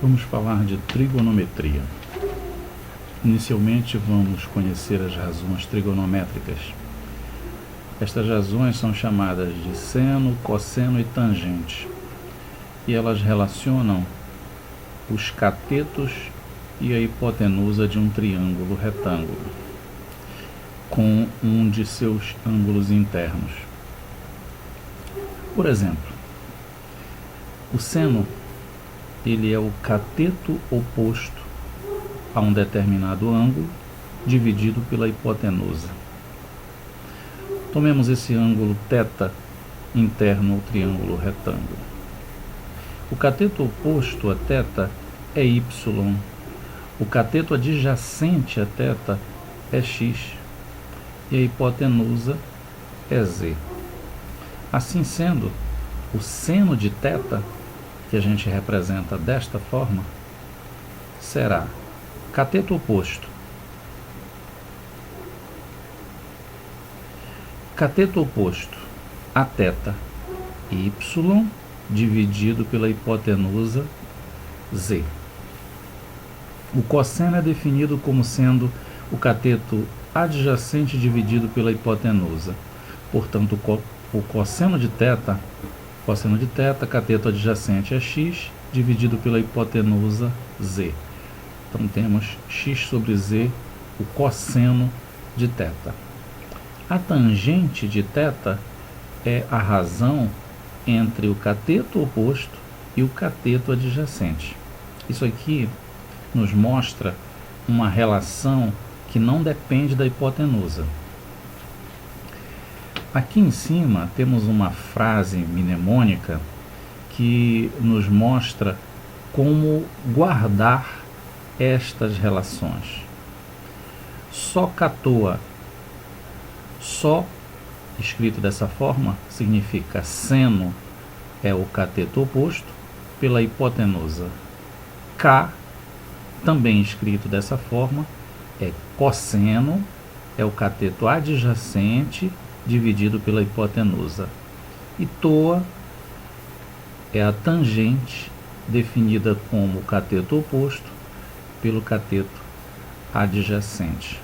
Vamos falar de trigonometria. Inicialmente vamos conhecer as razões trigonométricas. Estas razões são chamadas de seno, cosseno e tangente, e elas relacionam os catetos e a hipotenusa de um triângulo retângulo com um de seus ângulos internos. Por exemplo, o seno ele é o cateto oposto a um determinado ângulo dividido pela hipotenusa. Tomemos esse ângulo θ interno ao triângulo retângulo. O cateto oposto a θ é y, o cateto adjacente a θ é x e a hipotenusa é z. Assim sendo, o seno de θ, que a gente representa desta forma, será cateto oposto a θ, y dividido pela hipotenusa z. O cosseno é definido como sendo o cateto adjacente dividido pela hipotenusa. Portanto, o cosseno de θ, cateto adjacente é x dividido pela hipotenusa z. Então temos x sobre z, o cosseno de θ. A tangente de θ é a razão entre o cateto oposto e o cateto adjacente. Isso aqui nos mostra uma relação que não depende da hipotenusa. Aqui em cima temos uma frase mnemônica que nos mostra como guardar estas relações. Só catoa, só escrito dessa forma significa seno é o cateto oposto pela hipotenusa. K, também escrito dessa forma, é cosseno é o cateto adjacente dividido pela hipotenusa. E toa é a tangente definida como o cateto oposto pelo cateto adjacente.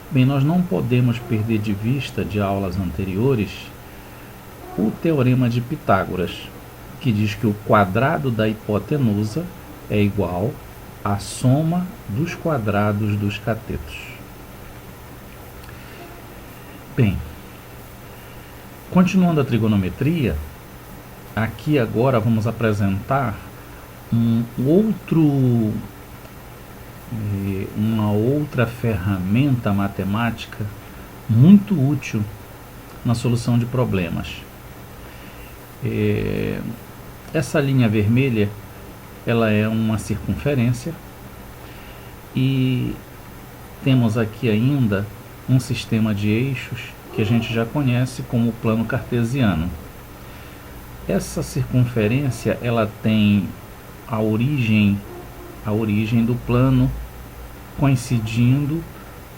Bem, nós não podemos perder de vista de aulas anteriores o teorema de Pitágoras, que diz que o quadrado da hipotenusa é igual à soma dos quadrados dos catetos. Bem, continuando a trigonometria, aqui agora vamos apresentar uma outra ferramenta matemática muito útil na solução de problemas. Essa linha vermelha ela é uma circunferência e temos aqui ainda um sistema de eixos que a gente já conhece como plano cartesiano. Essa circunferência ela tem a origem do plano coincidindo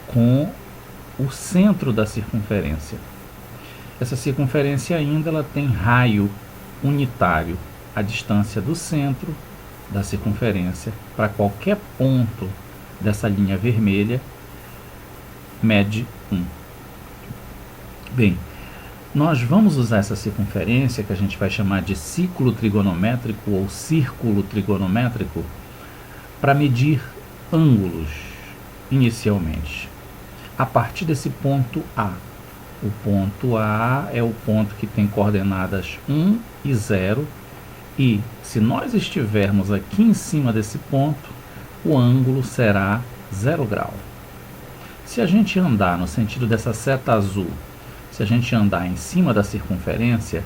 com o centro da circunferência. Essa circunferência ainda ela tem raio unitário. A distância do centro da circunferência para qualquer ponto dessa linha vermelha mede 1. Bem, nós vamos usar essa circunferência, que a gente vai chamar de ciclo trigonométrico ou círculo trigonométrico, para medir ângulos inicialmente, a partir desse ponto A. O ponto A é o ponto que tem coordenadas 1 e 0, e se nós estivermos aqui em cima desse ponto, o ângulo será 0 grau. Se a gente andar no sentido dessa seta azul, se a gente andar em cima da circunferência,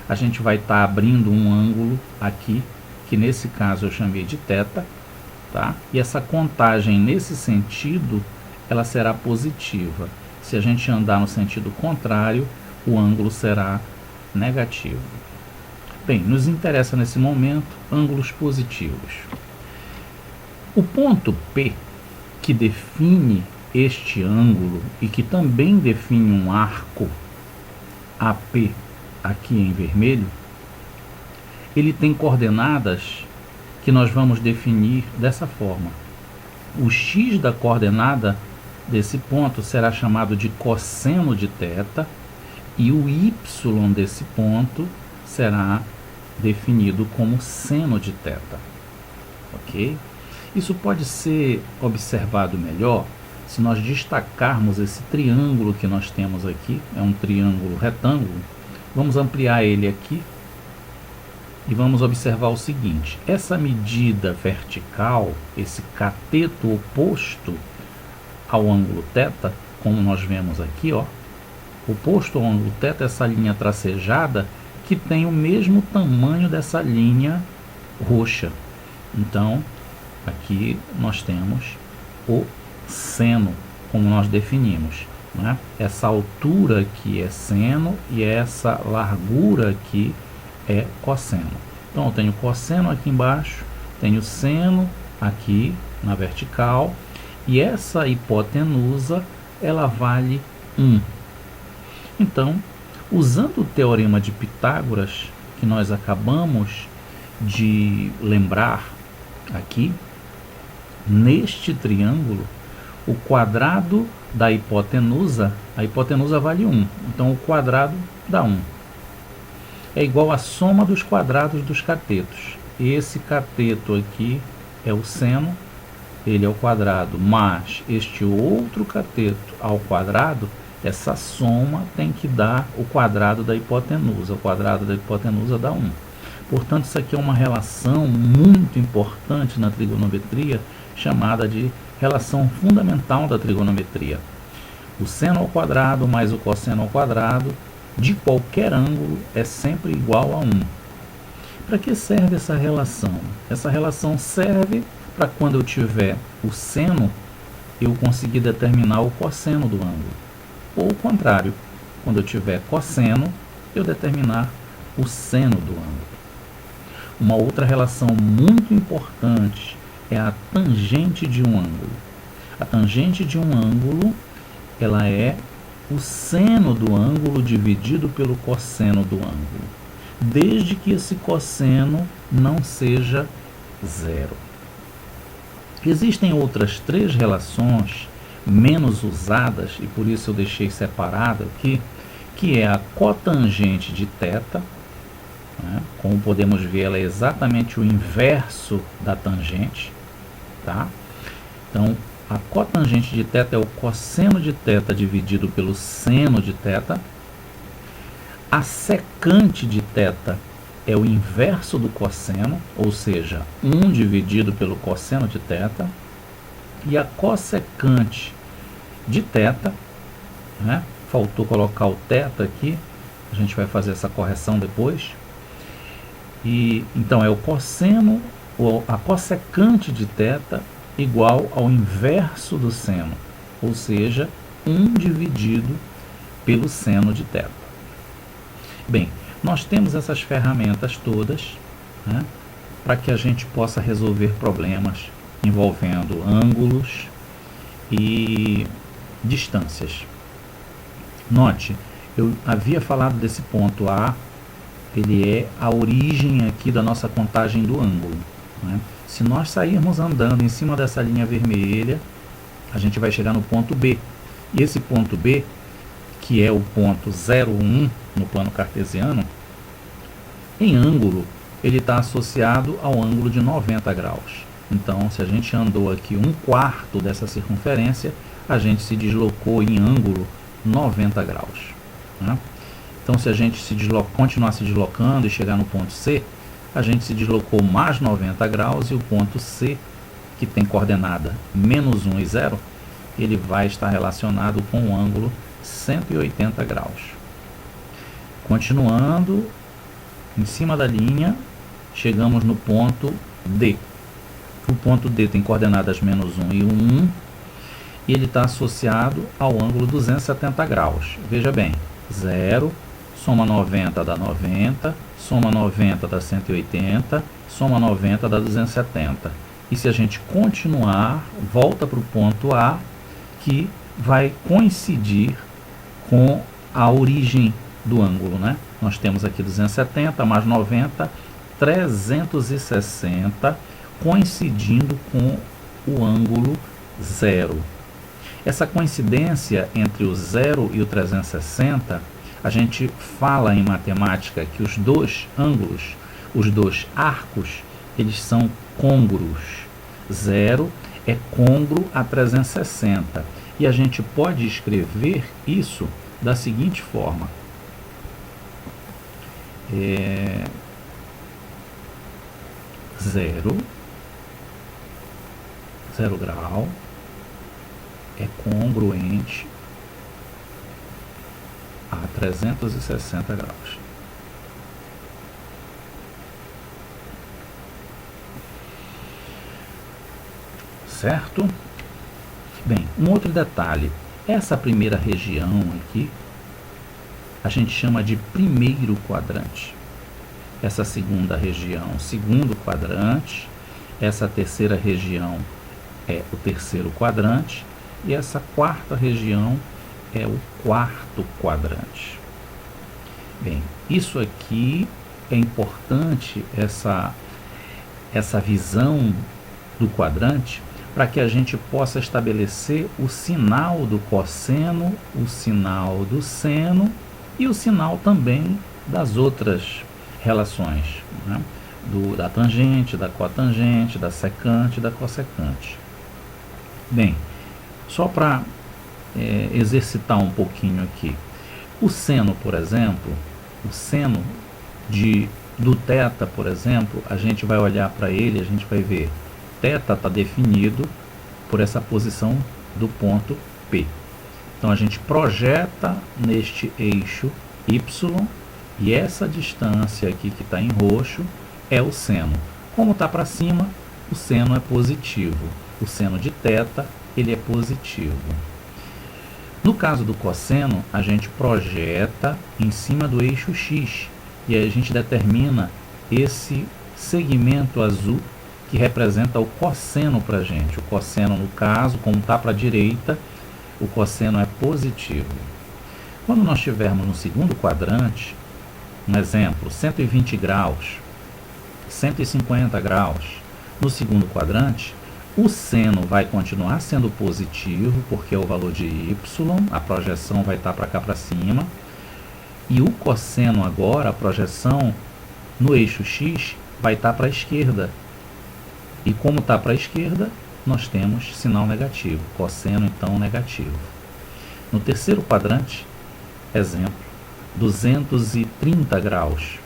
a gente vai estar abrindo um ângulo aqui, que nesse caso eu chamei de θ, tá? E essa contagem nesse sentido, ela será positiva. Se a gente andar no sentido contrário, o ângulo será negativo. Bem, nos interessa nesse momento ângulos positivos. O ponto P, que define este ângulo e que também define um arco AP aqui em vermelho, ele tem coordenadas que nós vamos definir dessa forma. O x da coordenada desse ponto será chamado de cosseno de θ e o y desse ponto será definido como seno de θ. Ok? Isso pode ser observado melhor se nós destacarmos esse triângulo que nós temos aqui. É um triângulo retângulo. Vamos ampliar ele aqui e vamos observar o seguinte: essa medida vertical, esse cateto oposto ao ângulo θ, como nós vemos aqui, ó, oposto ao ângulo θ, essa linha tracejada que tem o mesmo tamanho dessa linha roxa. Então, aqui nós temos o seno, como nós definimos, né? Essa altura aqui é seno e essa largura aqui é cosseno. Então eu tenho cosseno aqui embaixo, tenho seno aqui na vertical e essa hipotenusa ela vale 1. Então, usando o teorema de Pitágoras que nós acabamos de lembrar aqui, neste triângulo, o quadrado da hipotenusa, a hipotenusa vale 1, então o quadrado dá 1. É igual à soma dos quadrados dos catetos. Esse cateto aqui é o seno, ele é o quadrado, mas este outro cateto ao quadrado, essa soma tem que dar o quadrado da hipotenusa. O quadrado da hipotenusa dá 1. Portanto, isso aqui é uma relação muito importante na trigonometria, chamada de relação fundamental da trigonometria. O seno ao quadrado mais o cosseno ao quadrado de qualquer ângulo é sempre igual a 1. Para que serve essa relação? Essa relação serve para quando eu tiver o seno, eu conseguir determinar o cosseno do ângulo. Ou o contrário, quando eu tiver cosseno, eu determinar o seno do ângulo. Uma outra relação muito importante é a tangente de um ângulo. A tangente de um ângulo, ela é o seno do ângulo dividido pelo cosseno do ângulo, desde que esse cosseno não seja zero. Existem outras 3 relações menos usadas, e por isso eu deixei separado aqui, que é a cotangente de θ, né? Como podemos ver, ela é exatamente o inverso da tangente, tá? Então, a cotangente de θ é o cosseno de θ dividido pelo seno de θ. A secante de θ é o inverso do cosseno, ou seja, 1 dividido pelo cosseno de θ. E a cossecante de θ, né? Faltou colocar o θ aqui, a gente vai fazer essa correção depois. E então é o cosseno, ou a cossecante de θ igual ao inverso do seno, ou seja, 1 dividido pelo seno de θ. Bem, nós temos essas ferramentas todas, né, para que a gente possa resolver problemas envolvendo ângulos e distâncias. Note, eu havia falado desse ponto A, ele é a origem aqui da nossa contagem do ângulo, né? Se nós sairmos andando em cima dessa linha vermelha, a gente vai chegar no ponto B. E esse ponto B, que é o ponto 0,1 no plano cartesiano, em ângulo, ele está associado ao ângulo de 90 graus. Então, se a gente andou aqui 1/4 dessa circunferência, a gente se deslocou em ângulo 90 graus, né? Então, se a gente continuar se deslocando e chegar no ponto C, a gente se deslocou mais 90 graus e o ponto C, que tem coordenada -1 e 0, ele vai estar relacionado com o ângulo 180 graus. Continuando, em cima da linha, chegamos no ponto D. O ponto D tem coordenadas -1 e 1, e ele está associado ao ângulo 270 graus. Veja bem, 0, soma 90 dá 90, soma 90 dá 180, soma 90 dá 270. E se a gente continuar, volta para o ponto A, que vai coincidir com a origem do ângulo, né? Nós temos aqui 270 mais 90 360 coincidindo com o ângulo zero. Essa coincidência entre o zero e o 360, a gente fala em matemática que os dois ângulos, os dois arcos, eles são côngruos. Zero é côngruo a 360. E a gente pode escrever isso da seguinte forma. Zero grau é congruente a 360 graus. Certo? Bem, um outro detalhe. Essa primeira região aqui, a gente chama de primeiro quadrante. Essa segunda região, segundo quadrante. Essa terceira região é o terceiro quadrante. E essa quarta região é o quarto quadrante. Bem, isso aqui é importante, essa visão do quadrante, para que a gente possa estabelecer o sinal do cosseno, o sinal do seno e o sinal também das outras relações, né? Da tangente, da cotangente, da secante e da cossecante. Bem, só para exercitar um pouquinho aqui. O seno, por exemplo, o seno do θ, por exemplo, a gente vai olhar para ele, a gente vai ver θ está definido por essa posição do ponto P. Então a gente projeta neste eixo Y e essa distância aqui que está em roxo é o seno. Como está para cima, o seno é positivo. O seno de θ, ele é positivo. No caso do cosseno, a gente projeta em cima do eixo X e aí a gente determina esse segmento azul que representa o cosseno para a gente. O cosseno, no caso, como está para a direita, o cosseno é positivo. Quando nós estivermos no segundo quadrante, um exemplo, 120 graus, 150 graus, no segundo quadrante, o seno vai continuar sendo positivo, porque é o valor de y, a projeção vai estar para cá para cima, e o cosseno agora, a projeção no eixo X, vai estar para a esquerda. E como está para a esquerda, nós temos sinal negativo, cosseno então negativo. No terceiro quadrante, exemplo, 230 graus.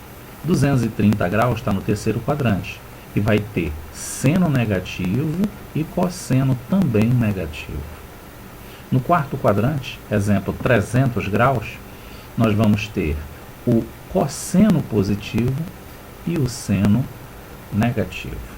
230 graus está no terceiro quadrante e vai ter seno negativo e cosseno também negativo. No quarto quadrante, exemplo, 300 graus, nós vamos ter o cosseno positivo e o seno negativo.